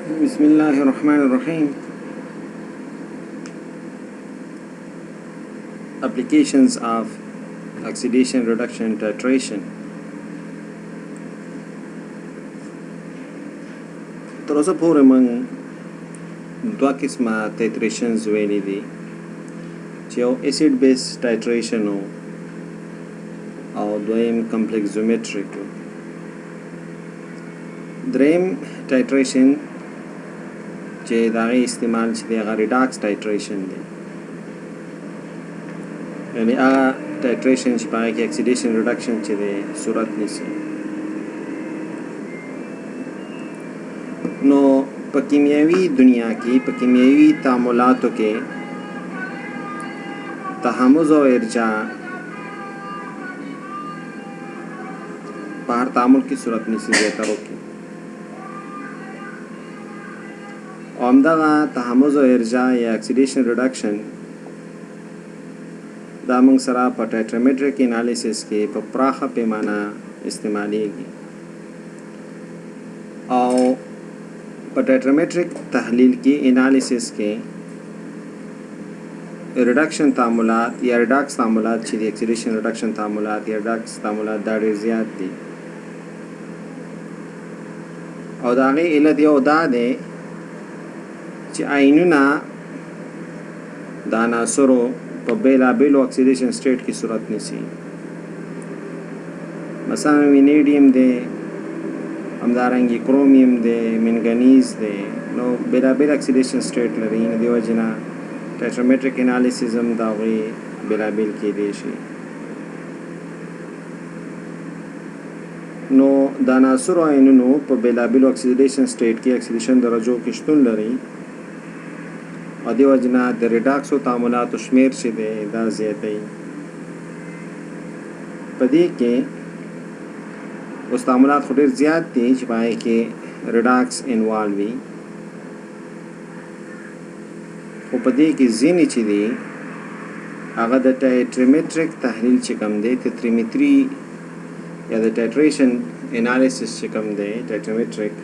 Bismillahirrahmanirrahim. Applications of oxidation reduction titration. تر اوسه پورې موږ دوه قسمه titrations ویلي دي چې یو acid base titration او دویم complexometric. دریم titration چې دا غي استعمال چې دی هغه redox titration دی، یعنی هغه titration چې په هغه کې oxidation reduction چې دی صورت نیسي. نو په کیمیاوي دنیا کې په کیمیاوي تعاملاتو کې تحمض او ارجاع په هر تعامل کې صورت نیسي زیاترو کې، او همدغه تحمض او ارجاع یا اکسیډیشن ریډکشن دا موږ سره په ټایټرمیټریک انالیسس کې په پراخه پیمانه استعمالیږي، او په ټایټرمیټریک تحلیل کې انالیسس کې ریډکشن تعاملات یا ریډاکس تعاملات چې د اکسیډیشن ریډکشن تعاملات یا ریډاکس تعاملات دا ډېر زیات دي، او د هغې علت یو دا دی چې آینونه د عناصرو په بیلابیلو اکسیډیشن سټیټ کې صورت نیسي. مثلا وینیډیم دی، همدارنګه کرومیم دی، منګنیز دی، نو بیلابیل اکسیډیشن سټیټ لري. نو د وجې نه ټایټرمیټریک انالیسس هم د هغوی بیلابیل کیدی شي. نو د عناصرو آینونو په بیلابیلو اکسیډیشن سټیټ کې اکسیډیشن درجو کې شتون لري، او د وجې نه د ریډاکسو تعاملاتو شمیر چې دی دا زیاتوي. په دې کې اوس تعاملات خو ډېر زیات دي چې په هغې کې ریډاکس انوالو وي، خو په دې کې ځینې چې دي هغه د ټایټرمیټریک تحلیل چې کوم دی تتریمیتري یا د ټایټریشن انالیسس چې کوم دی ټایټرمیټریک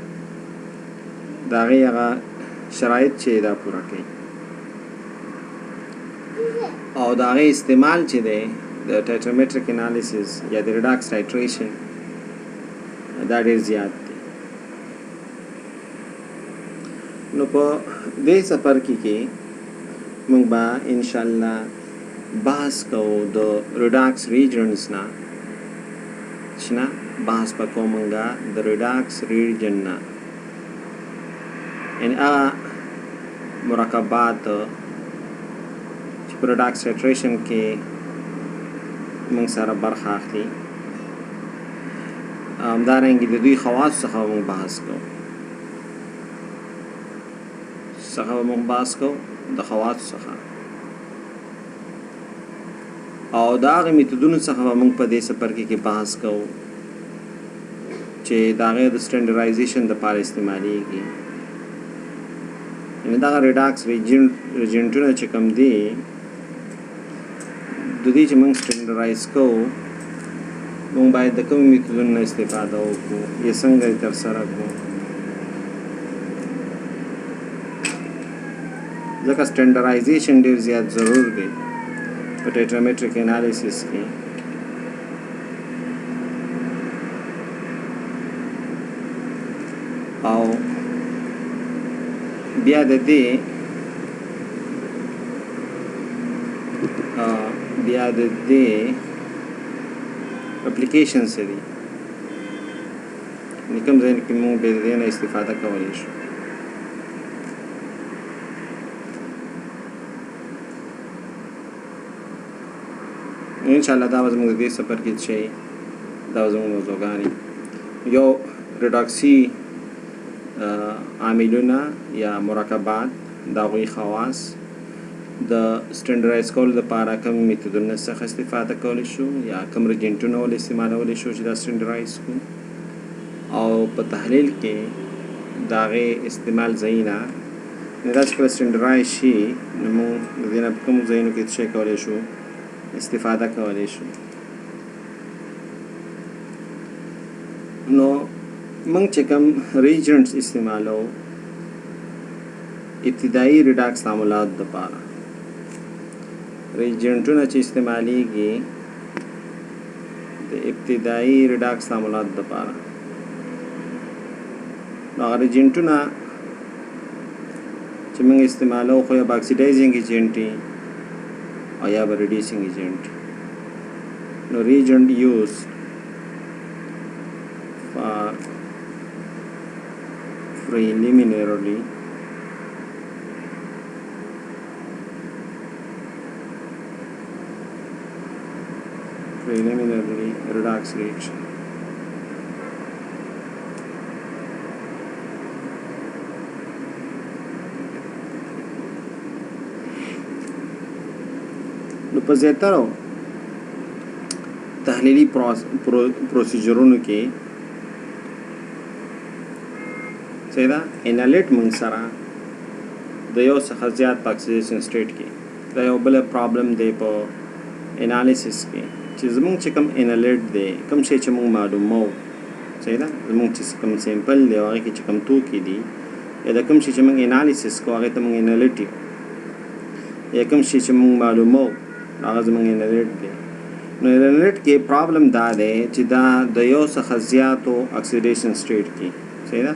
د هغې هغه شرایط چې دا پوره کوي، او د هغې استعمال چې دی د ټایټرمیټریک انالیسس یا د ریډاکس ټایټریشن دا ډېر زیات دی. نو په دې څپرکي کې موږ به انشاءالله بحث کوو د ریډاکس ریجنز نه، چې نه بحث به کوو موږ د ریډاکس ریجن نه، یعنې هغه مرکبات چې په ریډاکس ټایټریشن کې موږ سره برخه اخلي، همدارنګه د دوی خواص څخه موږ بحث کوو د خواص څخه، او د هغې میتودونو څخه به موږ په دې څپرکي کې بحث کوو چې د هغې د سټنډرایزیشن دپاره استعمالیږي. یعنې دغه ریډاکس ریجنټونه چې کوم دي د دې چې موږ سټنډرایز کوو، موږ باید د کومو میتودونو نه استفاده وکړو یا څنګه یې ترسره کړو، ځکه سټنډرایزیشن ډېر زیات ضرور دی په ټایټرمیټریک انالیسس کې. او بیا د دې اپلیکیشن څه دي، کوم ځای کې موږ د دې نه استفاده کولی شو. انشاءالله دا به زموږ د دې څپرکي چې دا به زموږ موضوعګانې یو ریډاکسي عاملونه یا مرکبات، د هغوی خواص، د سټنډرایز کولو دپاره کوم میتودونه څخه استفاده کولی شو یا کوم ریجنټونه ولې استعمالولی شو چې دا سټنډرایز کړو، او په تحلیل کې د هغې استعمال ځایونه، دا چې کله سټنډرایز شي نو موږ د دې نه په کومو ځایونو کې څه شی کولی شو استفاده کولی شو. نو موږ چې کوم ریجنټس استعمالو ابتدایي ریډاکس تعاملات دپاره ریجنټونه چې استعمالیږي د ابتدایي ریډاکس تعاملات دپاره نو هغه ریجنټونه چې موږ استعمالو خو یا به اکسیډایزینګ ایجنټ او یا به ریډیوسینګ ایجنټ نو ریجنټ یوز فار preliminary redox reaction. نو په زیاتره تحلیلي پروسیجرونو کې څنګه انالیټ موږ سره د یو څخه زیات په اکسیډیشن سټیټ کې دا یو بل پرابلم دی په انالیسس کې چې زموږ چې کوم انالیټ دی کوم شی چې موږ معلومو څنګه زموږ چې کوم سیمپل دی هغه کې چې کوم توکي دي یا د کوم شی چې موږ انالیسس کوو هغه ته موږ انالیټ یا کوم شی چې موږ معلومو هغه زموږ انالیټ دی نو انالیټ کې پرابلم دا دی چې دا د یو څخه زیاتو اکسیډیشن سټیټ کې څنګه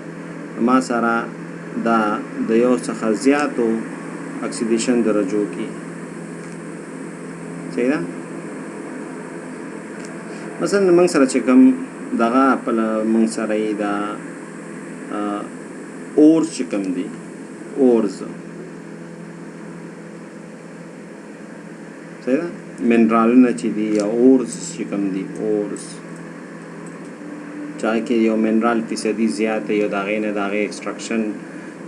ما سره دا د یو څخه زیاتو اکسیډیشن درجو کې څنګه مثلا موږ سره چې کوم دغه په موږ سره دا اورز چې کوم دي اورز څنګه منرالونه چې دي یا اورز چې کوم دي اورز چاہے کہ یو منرال فیصدی زیات ہے یو داغې نه داغې ایکسټراکشن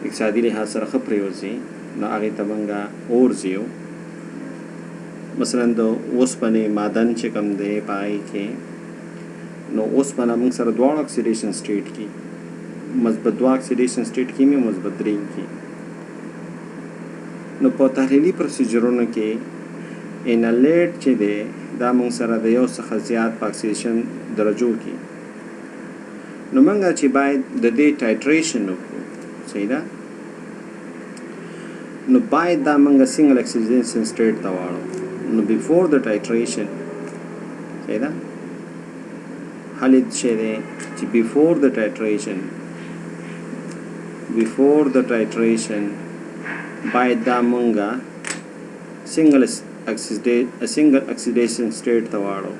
اقتصادي لحاظ سره ښه پرېوځي نو هغې ته موږ اورز یو مثلا د اوسپنې معدن چې کوم دی په هغې کې نو اوسپنه موږ سره دواړه اکسیډیشن سټیټ کې مثبت 2 اکسیډیشن سټیټ کې مې مثبت 3 کې نو په تحلیلي پروسیجرونو کې انالیټ چې دی دا موږ سره د یو څخه زیات په اکسیډیشن درجو کې نو موږ چې باید د دې ټایټریشن وکړو صحیح ده نو باید دا موږ سنگل اکسیډیشن سټیټ ته واړو نو بیفور د ټایټریشن صحیح ده حالت چې دی چې بیفور د ټایټریشن باید دا موږ سنگل اکسیډیشن سټیټ ته واړو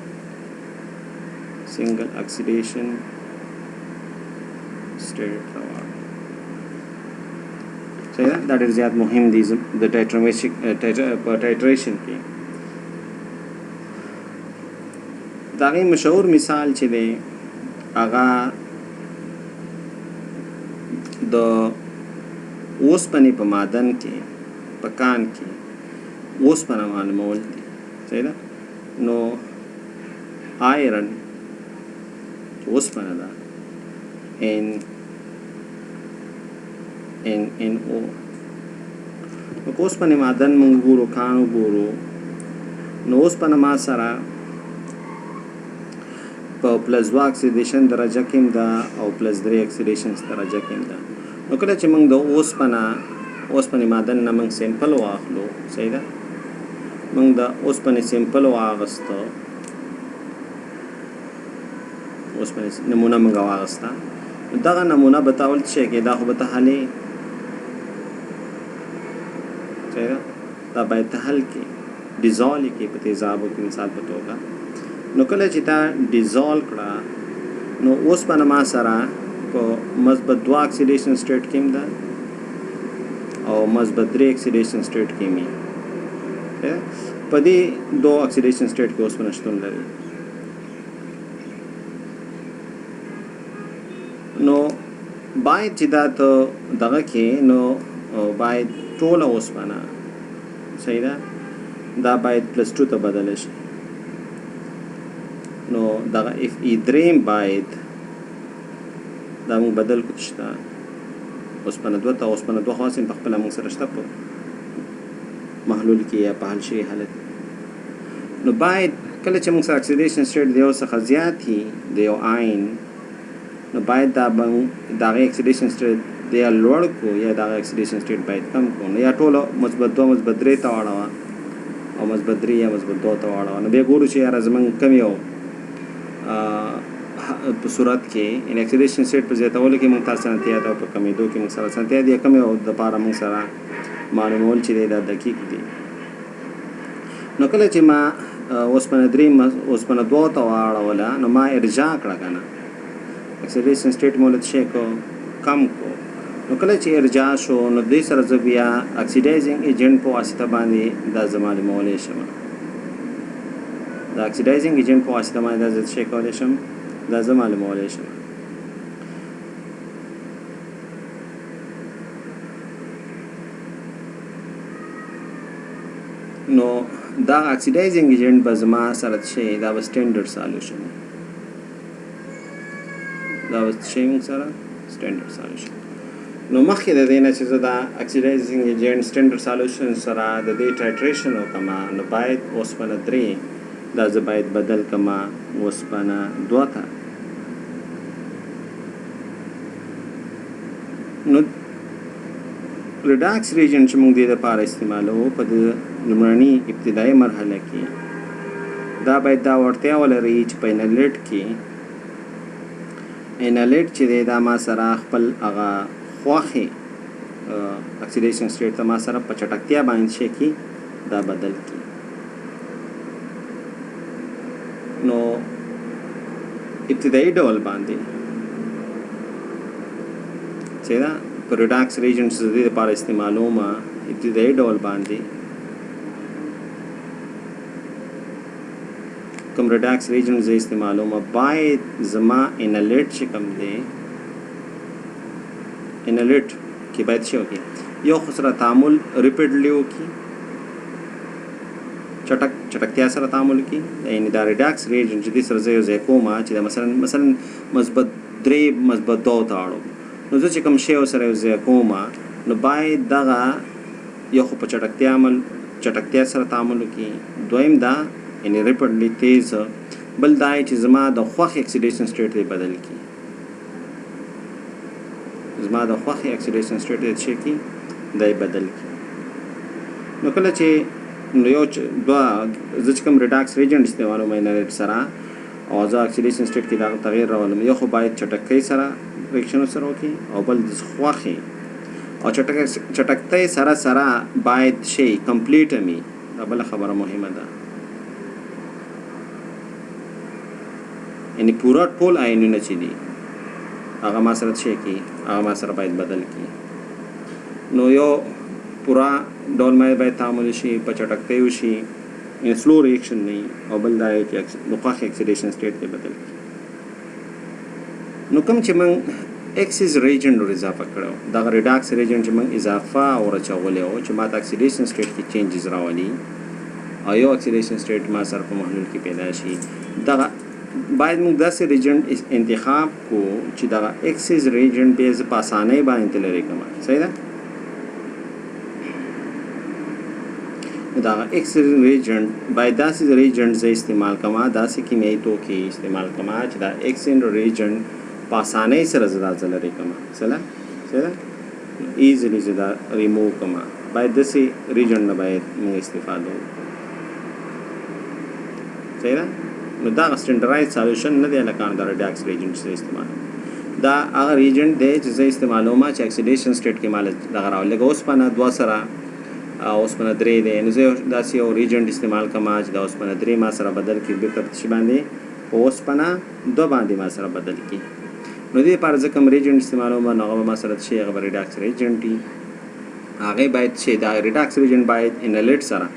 سنگل اکسیډیشن state صحیح ده دا ډېر زیات مهم دي د ټایټریشن کې د هغې مشهور مثال چې دی هغه د اوسپنې په معدن کې په کان کې اوسپنه معلومول دي صحیح ده نو آیرن اوسپنه ده NO نو اوسپنې معدن موږ ګورو کان وګورو نو اوسپنه ما سره په +2 اکسیډیشن درجه کې ده او +3 اکسیډیشن درجه کې ده نو کله چې موږ د اوسپنې معدن نه موږ سیمپل واخلو صحیح ده موږ د اوسپنې سیمپل واغسته اوسپنې نمونه موږ واغسته دغه نمونه بتاول شي کې دا خو به تحلیل څنګه دا باید تحلیل کې ډیزول کې په تیزابو کې مثال په توګه نو کله چې دا ډیزول کړه نو اوس په ما سره په مثبت 2 اکسیډیشن سټیټ کې ده او مثبت 3 اکسیډیشن سټیټ کې می په دې 2 اکسیډیشن سټیټ کې اوس په نشټون لري نو باید چې دا ته دغه کې نو باید ټوله اوسپنه صحیح ده دا باید +2 ته بدل شي نو دغه اف ای دریم باید دا موږ بدل کړو شته اوسپنه 2 ته اوسپنه 2 خاص په خپل موږ سره شته په محلول کې یا په حل شي حالت نو باید کله چې موږ سره اکسیډیشن سټیټ دی او څخه زیات هي د یو آین نو باید دا غي اکسیډیشن سټیټ د یا لوړ کو یا دغه اکسیډیشن سټیټ باید کم کو، نو یا ټوله مثبت 2 مثبت 3 ته واړوه او مثبت 3 یا مثبت 2 ته واړوه. نو بیا ګورو چې یاره زمونږ کم یو په صورت کې ان اکسیډیشن سټیټ په زیاتولو کې موږ ته اسانتیا ده او په کمیدو کې موږ سره اسانتیا دي. کم یو دپاره موږ سره معلومول چې دی دا دقیق دي. نو کله چې ما اوسپنه 3 اوسپنه 2 ته واړوله نو ما ارجاع کړه که نه، اکسیډیشن سټیټ مو له څه کو کم کو. نو کله چې ارجاع شو نو دې سره زه بیا اکسیډایزینګ ایجنټ په واسطه باندې دا زه معلومولی شم. د اکسیډایزینګ ایجنټ په واسطه باندې دا زه څه کولی شم، دا زه معلومولی شم. نو دا اکسیډایزینګ ایجنټ به زما سره څه دا به سټینډرډ سالوشن، دا به څه موږ سره سټینډرډ سالوشن. نو مخکې د دې نه چې زه دا اکسیډایزینګ ایجنټ سټینډرډ سالوشن سره د دې ټایټریشن وکړم نو باید اوسپنه 3 دا زه باید بدل کړم اوسپنه 2 ته. نو ریډاکس ریجن چې موږ دې دپاره استعمالوو په د لومړني ابتدایي مرحله کې دا باید دا وړتیا ولري چې په انلیټ کې انلیټ چې دی دا ما سره خپل هغه خوښې اکسیډیشن سټیټ ته ما سره په چټکتیا باندې شي کې دا بدل کړي. نو ابتدایي ډول باندې چې دا په ریډاکس ریجنټس د دې لپاره استعمالوم ابتدایي ډول باندې کوم ریډاکس ریجنټ زه استعمالوم باید زما انلیټ چې کوم دی انلیټ کې باید څه وکړي، یو خو سره تعامل ریپیډلی وکړي، چټکتیا سره تعامل وکړي. یعنې دا ریډاکس ریجنټ چې دې سره زه یو ځای کوم چې دا مثلا مثبت 3 مثبت 2 ته اړوم نو زه چې کوم شی سره یو ځای کوم نو باید دغه یو خو په چټکتیا سره تعامل وکړي، دویم دا یعنې ریپیډلی تیز، بل دا چې زما د خوښې اکسیډیشن سټیټ دی بدل کړي، زما د خوښې اکسیډیشن سټیټ دی چې کړي دی بدل کړي. نو کله چې نو یو دوه زه چې کوم ریډاکس ریجنټ استعمالوم انلیټ سره او زه اکسیډیشن سټیټ کې دا تغیر راولم، یو خو باید چټکۍ سره ریاکشن سره وکړي او بل د خوښې او چټکتۍ سره سره باید شی کمپلیټ می، دا بله خبره مهمه ده. یعنی پورا ټول آینونه چې دي هغه ما سره څه کړي، هغه ما سره باید بدل کړي. نو یو پورا ډول باید تعامل شي په چټکتۍ وشي، یعنې سلو ریاکشن نه وي، او بل دا چې د خوښې اکسیډیشن سټیټ دی بدل کړي. نو کوم چې موږ اکسیز ریجنټ ور اضافه کړو دغه ریډاکس ریجنټ چې موږ اضافه ورچولی و چې ما ته اکسیډیشن سټیټ کې چینجز راولي او یو اکسیډیشن سټیټ ما سره په محلول کې پیدا شي، دغه باید موږ داسې ریجنټ انتخاب کو چې دغه اکسیز ریجنټ بیا زه په اسانۍ باندې لرې کړم. صحیح ده؟ دغه اکسیز ریجنټ باید داسې ریجنټ زه استعمال کړم، داسې کیمیاوي توکي استعمال کړم چې دا اکسیز ریجنټ په اسانۍ سره زه دا ځه لرې کړم. صحیح ده؟ ایزلی زه دا ریموو کړم. باید داسې ریجنټ نه باید موږ استفاده وکړو. صحیح ده؟ نو دا سټینډرډایز سالوشن نه دی لکه دا ریډاکس ریجنټ زه استعمالوم. دا هغه ریجنټ دی چې زه استعمالوم چې اکسیډیشن سټیټ کې مال دغه راولي، لکه اوسپنه 2 سره اوسپنه 3 دی، نو زه داسې یو ریجنټ استعمال کړم چې دا اوسپنه 3 ما سره بدل کړي بېرته په څه باندې په اوسپنه 2 باندې ما سره بدل کړي. نو دې لپاره زه کوم ریجنټ استعمالوم نو هغه به ما سره څه هغه به ریډاکس ریجنټ وي. هغې باید چې دا ریډاکس ریجنټ باید انلیټ سره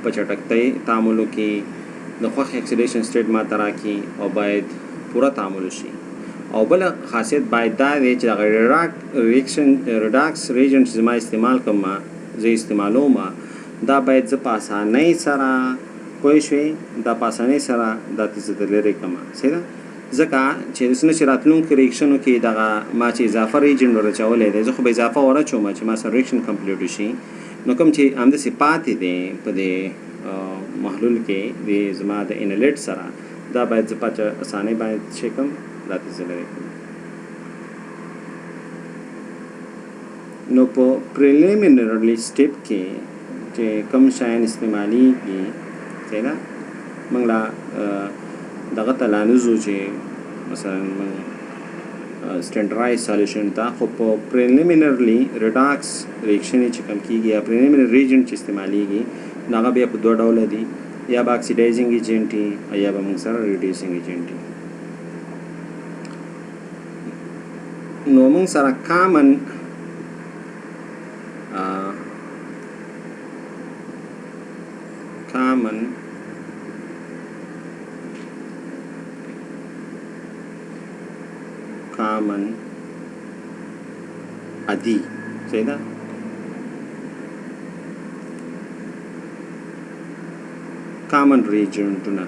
په چټکتۍ تعامل وکړي، د خوښې اکسیډیشن سټیټ ما ته راکړي او باید پوره تعامل وشي. او بله خاصیت باید دا دی چې دغه ریډاکس ریجنټ چې زما استعمال کوم زه استعمالوم دا باید زه په اسانۍ سره پوه شوې دا په اسانۍ سره دا ته زه لرې کړم. صحیح ده؟ ځکه چې څنګه چې راتلونکو ریاکشنو کې دغه ما چې اضافه ریجنټ ور اچولی دی زه خو به اضافه ور اچوم چې ما سره ریاکشن کمپلیټ وشي، نو کوم چې همداسې پاتې دی په دې محلول کې د زما د انلیټ سره دا باید زه په اسانۍ باندې څه کړم دا ته زه لرې کړم. نو په پریلیمینری سټیپ کې چې کوم شیان استعمالیږي څنګه موږ لا دغه ته لانوزو چې مثلا موږ سټنډرایز سولوشن ته خو په پریلیمینرلی ریډاکس ریاکشن چې کوم کیږي یا پریلیمینری ریجنټ چې استعمالیږي نو هغه بیا په دوه ډوله دي یا به اکسیډایزینګ ایجنټ یا به موږ سره ریډیوسینګ ایجنټ نو موږ سره کامن common adi say that common region tuna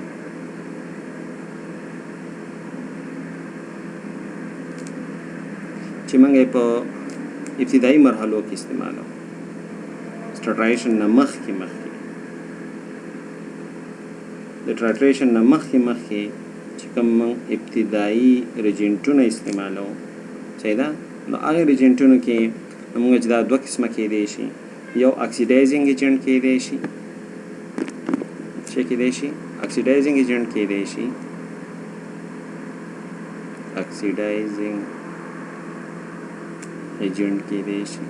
چې موږ په ابتدایي مرحلو کې استعمالو سټرایشن نه مخکې د ټرایټریشن نه مخکې چې کوم ابتدایي ریجنټونه استعمالو صحیح ده نو هغه ریجنټونو کې موږ چې دا دوه قسمه کېدای شي یو اکسیډایزینګ ایجنټ کېدای شي اکسیډایزینګ ایجنټ کېدای شي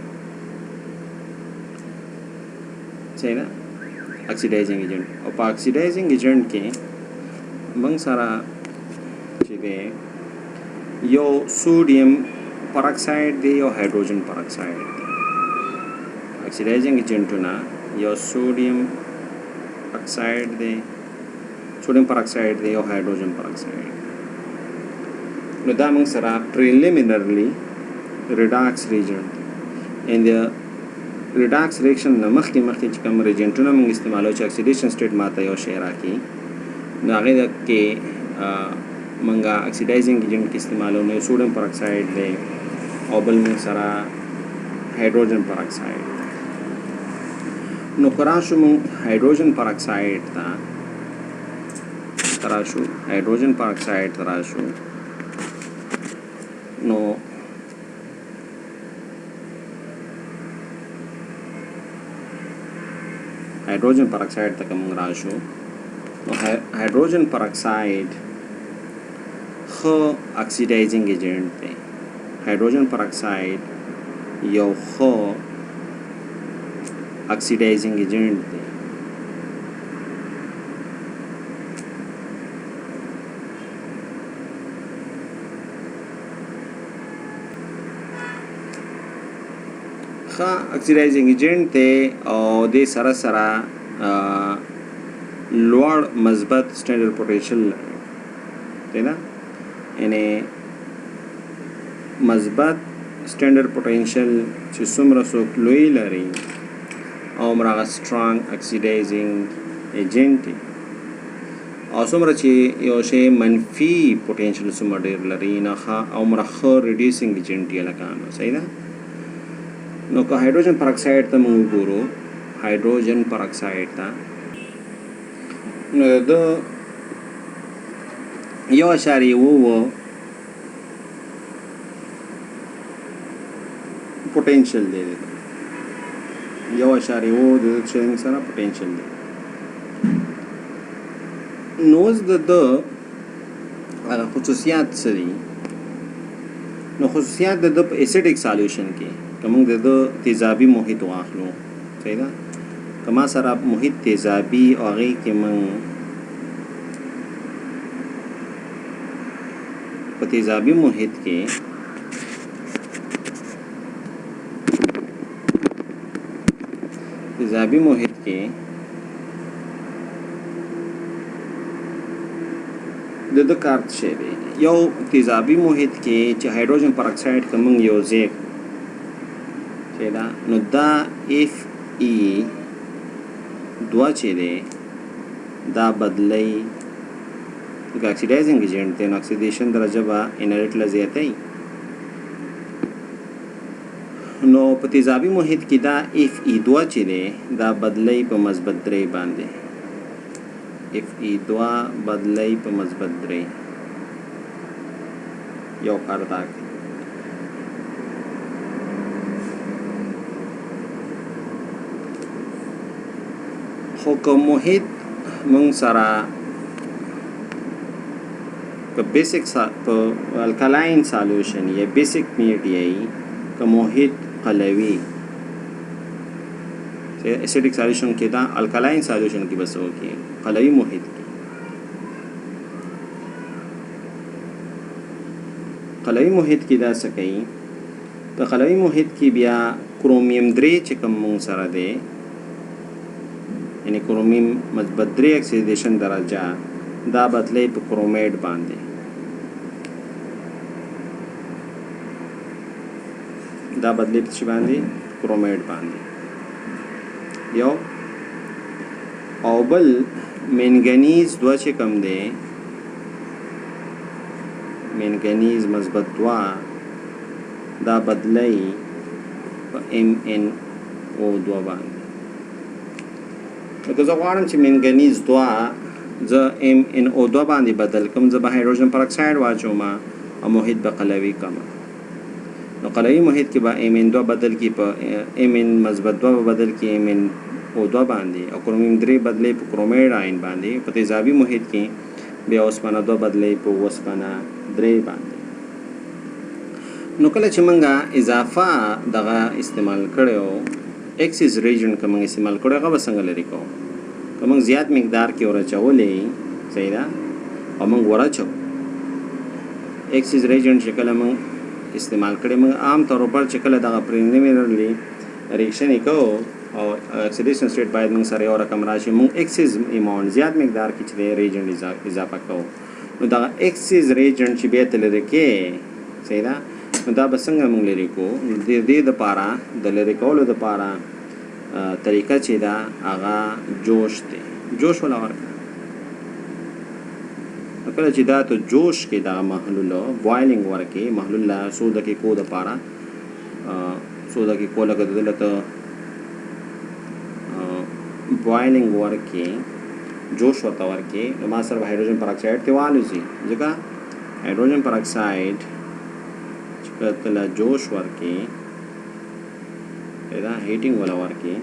صحیح ده اکسیډایزینګ ایجنټ او په اکسیډایزینګ ایجنټ کې موږ سره چې دی یو سوډیم پراکساید دی یو هایدروجن پراکساید دی اکسیډایزینګ ایجنټونه یو سوډیم پراکساید دی یو هایدروجن پراکساید نو دا موږ سره پریلیمینرلی ریډاکس ریجنټ ان د ریډاکس ریاکشن نه مخکې چې کوم ریجنټونه موږ استعمالو چې اکسیډیشن سټیټ ماته یو شی راکړي نو هغې کې موږ اکسیډایزینګ ایجنټ کې استعمالو نو سوډیم پراکساید دی او بل موږ سره هایدروجن پراکساید نو که راشو موږ هایدروجن پراکساید ته راشو نو hydrogen peroxide तक हम राशो hydrogen peroxide ख oxidising agent थे hydrogen peroxide यो ख oxidising agent थे اکسیډایزینګ ایجنټ دی او د سره لوړ مثبت سټینډرډ پوټینشل دی نه یعنی مثبت سټینډرډ پوټینشل چې څومره څوک لوی لري او هغه سټرانګ اکسیډایزینګ ایجنټ دی او څومره چې یو شی منفي پوټینشل څومره ډېر لري نه او ښه ریډیوسینګ ایجنټ یې لکه نو صحیح ده نو که hydrogen peroxide ته موږ وګورو hydrogen peroxide ته نو د 1.2 پوټینشل دی 1.2 د چینج سره پوټینشل دی نو د خصوصیات څه دي نو خصوصیات د اسیډیک سولوشن کې کوم د تیزابي محیط واخلو صحیح ده کما سره محیط تیزابي او هغه کې من په تیزابي محیط کې د کارت شی دی یو تیزابي محیط کې چې hydrogen peroxide کوم یو ځای دا نو دا اف ای 2 چې دی دا بدلی د اکسیډایزینګ ایجنټ دی نو اکسیډیشن درجه به انرټ لزیاتای نو په تیزابي محیط کې دا اف ای 2 چې دی دا بدلی په مثبت 3 باندې اف ای 2 بدلی په مثبت 3 یو کار دا خو که محیط مونږ سره په بیسیک په الکلاین سالوشن یا بیسیک میډیای که محیط قلوي acidic solution کې دا الکلاین सॉल्यूशन کې بس وکي قلوي محیط کې قلوي محیط کې دا څه کوي په قلوي محیط کې بیا کرومیم 3 چې کوم مونږ سره دی یعنی کرومیم مثبت 3 اکسیډیشن درجه دا بدلې په کرومیټ باندې دا بدلې په شی باندې کرومیټ باندې یو او بل منګنیز 2 چې کم دی منګنیز مثبت 2 دا بدلې په MnO2 باندې لکه زه غواړم چې منګنیز 2 زه MnO2 باندې بدل کوم زه به هایدروجن پر اکساید واچوم او محیط به قلوي کوم نو قلوي محیط کې به Mn2 بدل کی په Mn مثبت 2 بدل کی MnO2 باندې او کرومیم 3 بدلې په کرومیټ آین باندې په تیزابي محیط کې بیا اوسپنه 2 بدلې په اوسپنه 3 باندې نو کله چې موږ اضافه دغه استعمال کړو ایکسیز ریجن کوم استعمال کړو هغه څنګه لري کوم کوم زیات مقدار کې ورچولې صحیح ده او موږ ورچو ایکسیز ریجن شکل موږ استعمال کړي موږ عام طور پر چې کله دغه پریلیمینرلی ریاکشن وکړو او اکسیډیشن سټیټ باید موږ سره یو رقم راشي موږ ایکسیز ایماونټ زیات مقدار کې چې ریجن اضافه کوو نو دغه ایکسیز ریجن چې به تل لري کې صحیح ده نو دا به څنګه موږ لري کو د دې لپاره د لري کولو لپاره طریقه چې دا هغه جوش دی جوش ولا ورکړه کله چې دا ته جوش کې دا محلول بوایلینګ ورکې محلول لا سو دقیقو د پاره سو دقیقو لګد دلته بوایلینګ ورکې جوش ورته ورکې نو ما سره هایدروجن پر اکساید ته والو سي ځکه هایدروجن پر اکساید چې کله جوش ورکې دا هیټینګ ولا ورکې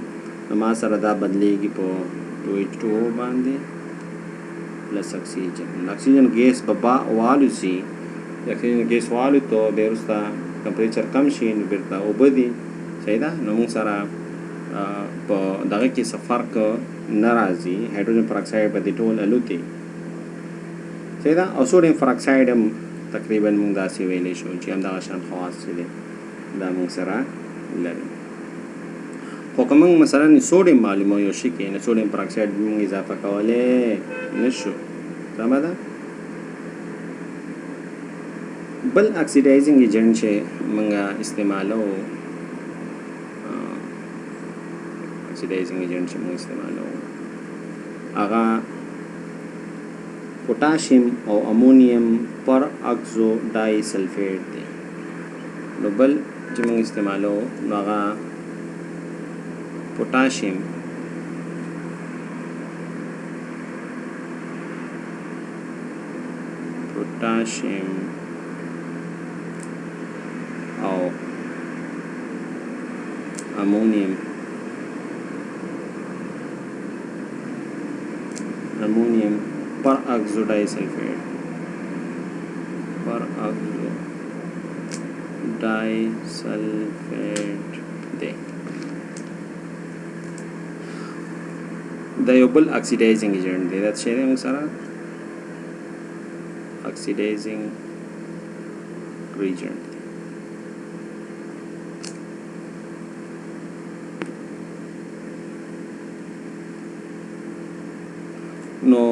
نو ما سره دا بدلېږي په 2H2O باندې plus oxygen gas बब्बा वालू सी oxygen gas वालू तो बेरुस्ता टेम्परेचर कम शी बेरता ओबदी सही दा नमो सारा प दगे की सफर क नाराजी हाइड्रोजन पेरोक्साइड बदी टोल अलुती सही दा और सोडियम पेरोक्साइड हम तकरीबन मुंग दासी वेले शो जी हम दा शान खवास से दा मुंग सरा लरी حکمنګ مثلا سوډیم معلومه یو شي کې نه سوډیم پر اکساید موږ اضافه کوله نشو سمه ده بل اکسیډایزینګ ایجنټ چې موږ استعمالو اکسیډایزینګ ایجنټ چې موږ استعمالو هغه پوتاشیم او امونیم پر اکسو ډای سلفیټ دی نو بل چې موږ استعمالو نو هغه पोटाशियम और अमोनियम पर ऑक्सोडाइसल्फेट दे دا یو بل اکسیډایزینګ ایجنټ دی دا څه دی موږ سره اکسیډایزینګ ایجنټ نو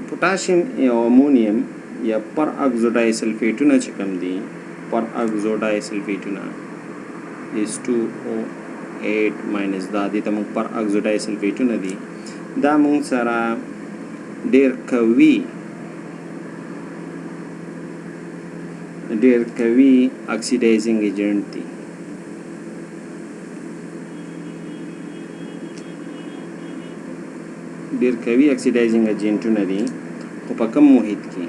پوتاشیم یا امونیم یا پر اکسوډایسلفیټونه چې کوم دي پر اکسوډایسلفیټونه H2O8 minus دا دي ته موږ پر اکسوډایسلفیټونه دي دا موږ سره ډېر قوي اکسیډایزینګ ایجنټ دي ډېر قوي اکسیډایزینګ ایجنټونه دي خو په کم محیط کې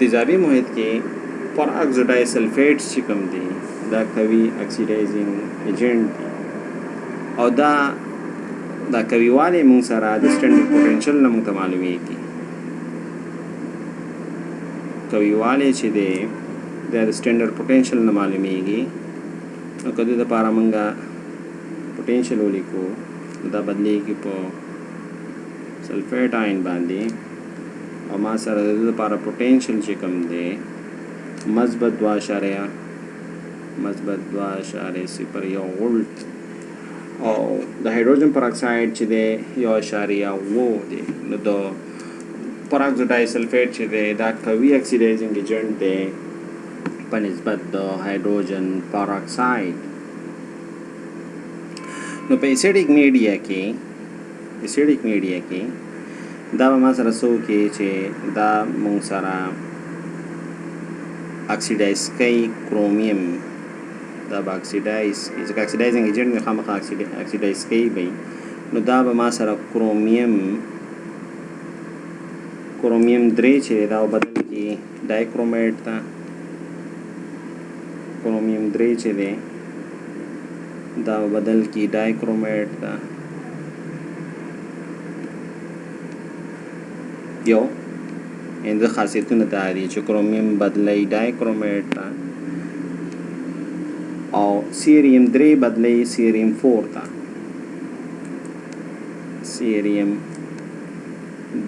تیزابي محیط کې پر اکسیډای سلفیټ چې کوم دي دا قوي اکسیډایزینګ ایجنټ دي او دا قویوالی مونږ سره د سټینډرډ پوټنشل نه مونږ ته معلومیږي. قویوالی چې دی دا د سټینډرډ پوټنشل نه معلومیږي. نو که د دې دپاره مونږه پوټنشل ولیکو دا بدلیږي په سلفیټ آین باندې او ما سره د دې دپاره پوټنشل چې کوم دی مثبت 2.01 ولټ او د هایدروجن پر اکساید چې دی 1.0 دی. نو د پر اکسیډای سلفیټ چې دی دا قوي اکسیډایزینګ ایجنټ دی په نسبت د هایدروجن پر اکساید. نو په ایسیډیک میډیا کې دا به ما سره څه وکړي چې دا مونږ سره اکسیډایز کوي کرومیم دا به اکسیډایز ځکه اکسیډایزینګ ایجنټ مې خامخا اکسیډایز کوي به نو دا به ما سره کرومیم 3 چې دا بدل کړي ډایکرومیټ ته. کرومیم 3 چې دی دا بدل کړي ډایکرومیټ ته. یو د خاصیتونه دا دي چې کرومیم بدلی ډایکرومیټ ته او سیریم 3 بدلی سیریم 4 ته. سیریم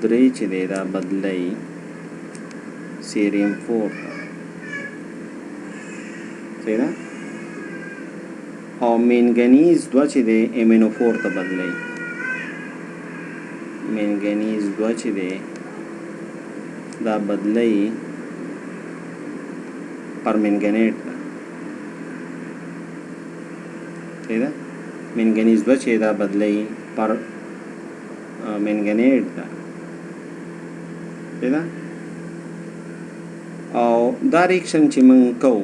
3 چې دی دا بدلی سیریم 4 ته صحیح ده. او منګنیز 2 چې دی امینو 4 ته بدلی. منګنیز 2 چې دی دا بدلی پر منګنیټ ده صحیح ده. منګنیز 2 چې دا بدلی پر منګنیټ ده صحیح ده. او دا ریکشن چې موږ کوو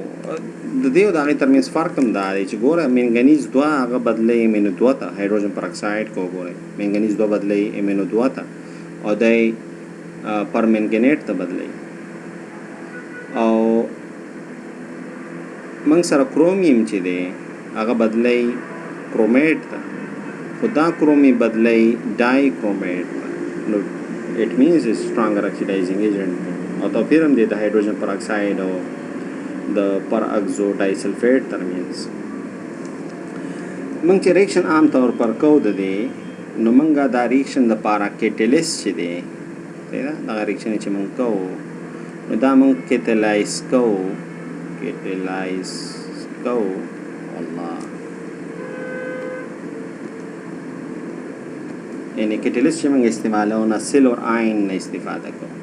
د دې او د هغې ترمنځ فرق هم دا دی چې ګوره منګنیز 2 هغه بدلی امینو 2 ته هایدروجن پر اکساید کو ګوره منګنیز 2 بدلی امینو 2 ته او دی پر منګنیټ ته بدلی. او موږ سره کرومیم چې دی هغه بدلی کرومیټ ته خو دا کرومی بدلی ډای کرومیټ ته. نو اټ مینز سټرانګر اکسیډایزینګ ایجنټ او توپیر هم دی د هایدروجن پر اکساید او د پر اکزو ډای سلفیټ ترمنځ. موږ چې ریکشن عام طور پر کوو د دې نو موږ دا ریکشن دپاره کیټلیسټ چې دی دغه ریکشن چې موږ کوو نو دا موږ کیټلایز کوو الله یعنی کیټلیسټ چې موږ استعمالوو نه سیلور آین نه استفاده کوو.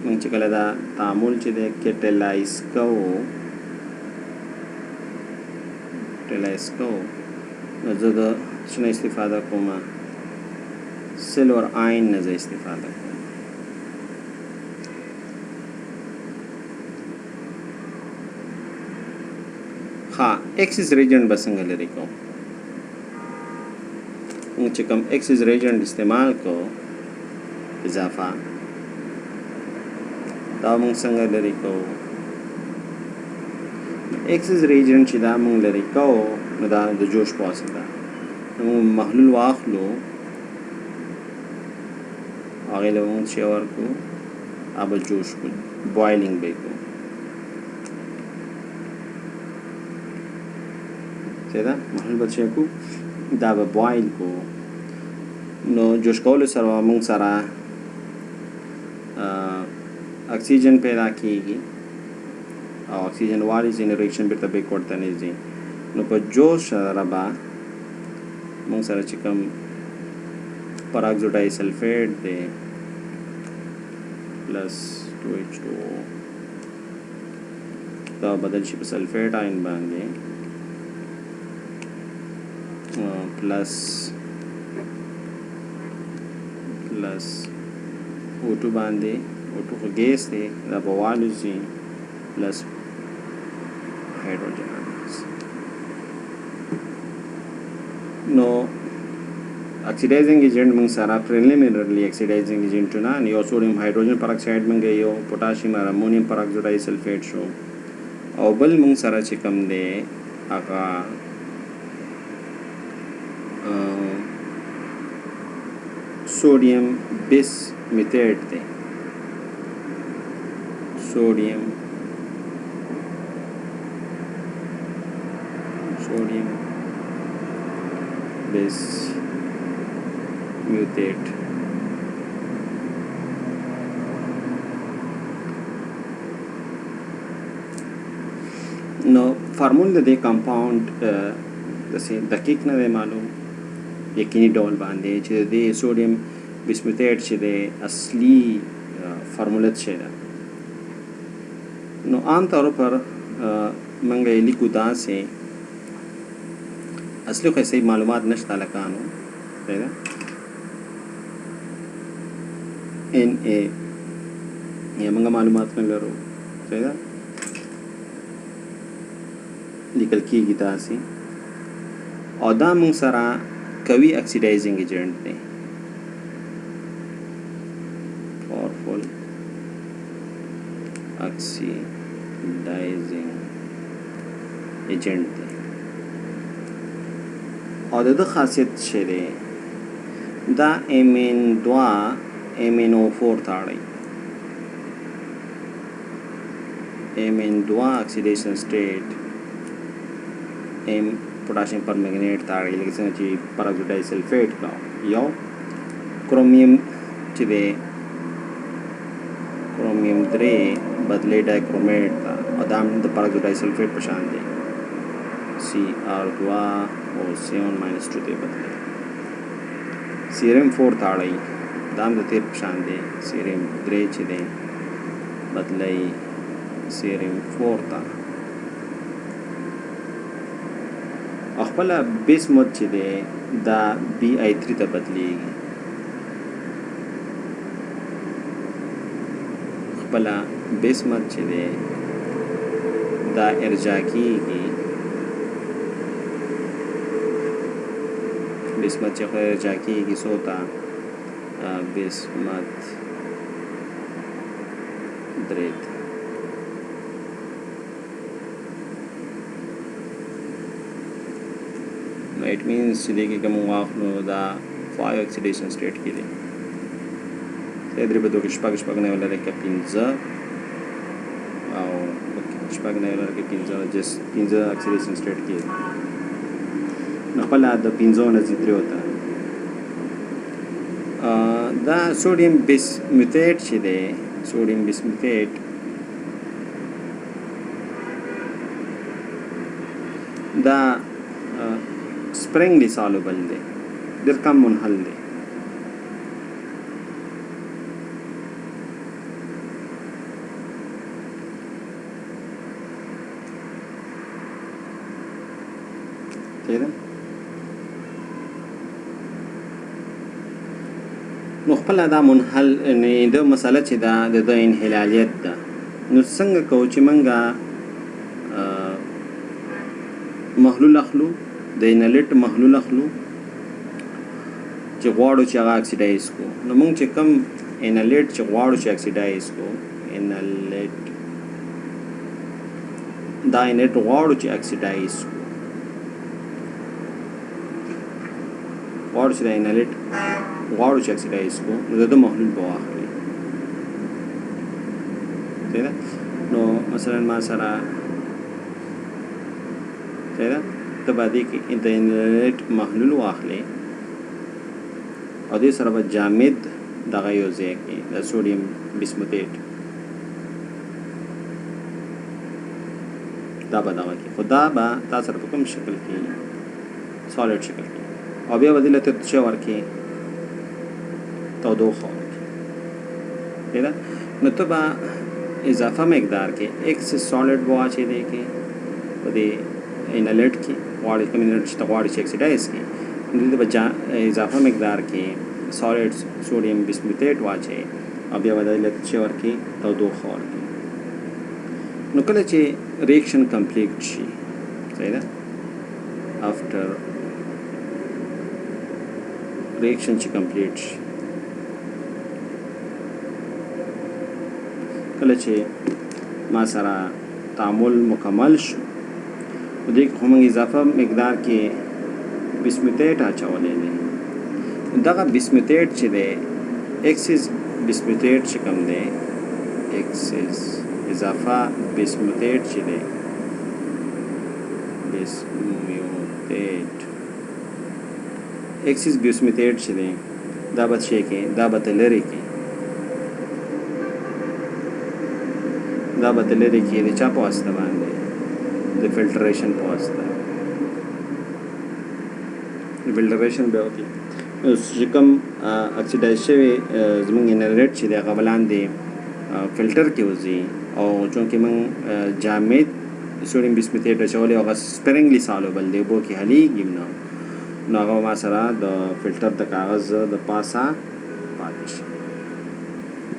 موږ چې کله دا تعامل چې دی کیټلایز کوو نو زه د څه نه استفاده کوم سیلور آین نه زه استفاده کوم. ها ایکسیس ریجنټ به څنګه لرې کوو. موږ چې کوم ایکسیس ریجنټ استعمال کوو اضافه دا موږ څنګه لرې کوو. ایکسیس ریجنټ چې دا موږ لرې کوو نو دا د جوش په واسطه موږ محلول واخلو هغې له موږ څه ورکړو هغه به جوش کړو بوایلینګ به یې کړو صحیح ده. محلول به څه کړو دا به بوایل کړو. نو جوش کولو سره موږ سره اکسیجن پیدا کیږي او اکسیجن والی ځینې ریکشن بیرته بیکورډ ته نه ځي. نو په جوش سره به موږ سره چې کوم پر اکسیډای سلفیټ دی پلس 2H2O دا بدل شي په سلفیټ آین باندې پلس O2 باندې O2 خو ګیس دی دا به والوځي پلس هایدروجن آیونز. نو ऑक्सीडाइजिंग एजेंट मंग सारा प्रिलिमिनरली ऑक्सीडाइजिंग एजेंट ना यो सोडियम हाइड्रोजन पेरोक्साइड मंग यो पोटेशियम और अमोनियम पेरोक्साइड डाइसल्फेट शो और बल मंग सारा चिकम दे आका सोडियम बिस्मुथेट दे सोडियम बिस्मुथेट नो फार्मूला दे कंपाउंड जैसे दकीक न दे मालूम यकीनी डोल बांधे चे दे सोडियम बिस्मुथेट चे दे असली फार्मूला चे नो आम तौर पर मंगे लिकुदा से असली कैसे मालूमात नश्ता लकानो है एन ए ये मंगा मालूमात में लरो है लिकल की गीता से और दा मंग सारा कवी ऑक्सीडाइजिंग एजेंट ने पावरफुल ऑक्सीडाइजिंग एजेंट ने और द खासियत छेदे दा MN2 थाड़ी MN2 oxidation state M potassium permanganate ताड़ी लेकिन ची पेरोक्साइड डाइसल्फेट का यो क्रोमियम चिदे क्रोमियम 3 बदले डाइक्रोमेट था और दाम द पेरोक्साइड डाइसल्फेट पहचान दे Cr2O7-2 दे बदले सीरियम 4 ताड़ी दाम द तेर पहचान दे सीरियम 3 चिदे बदले सीरियम 4 था अखपला बिस्मुथ चिदे दा Bi3 ता बदलेगी अखपला बिस्मुथ चिदे दा इरजाकी की बिस्मुथ चिदे इरजाकी की सोता बिस्मुथ द्रेत इट मीन्स चिदे की कम वाक़नो दा 5 ऑक्सीडेशन स्टेट की दे सेद्री बदो किशपाक ने वाला के पिंजा और किशपाक ने वाला के पिंजा जिस पिंजा ऑक्सीडेशन स्टेट की नपला द पिंजो न जित्रे होता दा सोडियम बिस्मुथेट चिदे सोडियम बिस्मुथेट दा स्प्रिंगली सॉल्युबल दे दिर कम मुनहल दे ठीक है मुख्बल दा मुनहल ने दो मसाला चिदा दो इनहिलालियत दा नुसंग कोची मंगा महलूल अखलू د انلیټ محلول اخلو چې غواړو چې هغه اکسیډایز کو نو موږ چې کم انلیټ چې غواړو چې اکسیډایز کو انلیټ دا انلیټ غواړو چې اکسیډایز کو غواړو چې دا انلیټ غواړو چې اکسیډایز کو نو د محلول په واخلي نو مثلا ما سره تبادی کی انټرنیټ محلول واخلې او دې سره به جامد دغه یو ځای کې د سوډیم بسموتیټ دا به دغه کې خدا به تاسو په کوم شکل کې سالډ شکل کې او بیا بدله ته څه ورکې تودوخه ورکې نو ته به اضافه مقدار کې ایک سے سالډ واچې دی کې په دې انلیټ کې غواړي کوم انلیټ چې غواړي چې اکسیډایز کې نو دې به اضافه مقدار کې سالډ سوډیم بسموتیټ واچې او بیا بدله ته څه ورکې تودوخه ورکې نو کله چې ریاکشن کمپلیټ شي صحیح ده after ریاکشن چې کمپلیټ شي. کله چې ما سره تعامل مکمل شو نو دې کې خو موږ اضافه مقدار کې بسمیتیټ اچولی دی. دغه بسمیتیټ چې دی ایکسیز بسمیتیټ چې کوم دی ایکسیز اضافه بسمیتیټ چې دی بسمیتیټ ایکسیز بسمیتیټ چې دی دا به څه کې دا به لرې کې دا به لرې کې د چا په واسطه باندې د فلټریشن په واسطه فلټریشن به وکړي. چې کوم اکسیډایز شوی زموږ انرژیټ چې دی هغه به لاندې فلټر کې وځي او چونکې موږ جامد سوډیم بسمیتیټ اچولی هغه سپرنګلی سالوبل دی اوبو کې حلیږي نو هغه ما سره د فلټر د کاغذ د پاسه پاتې شي.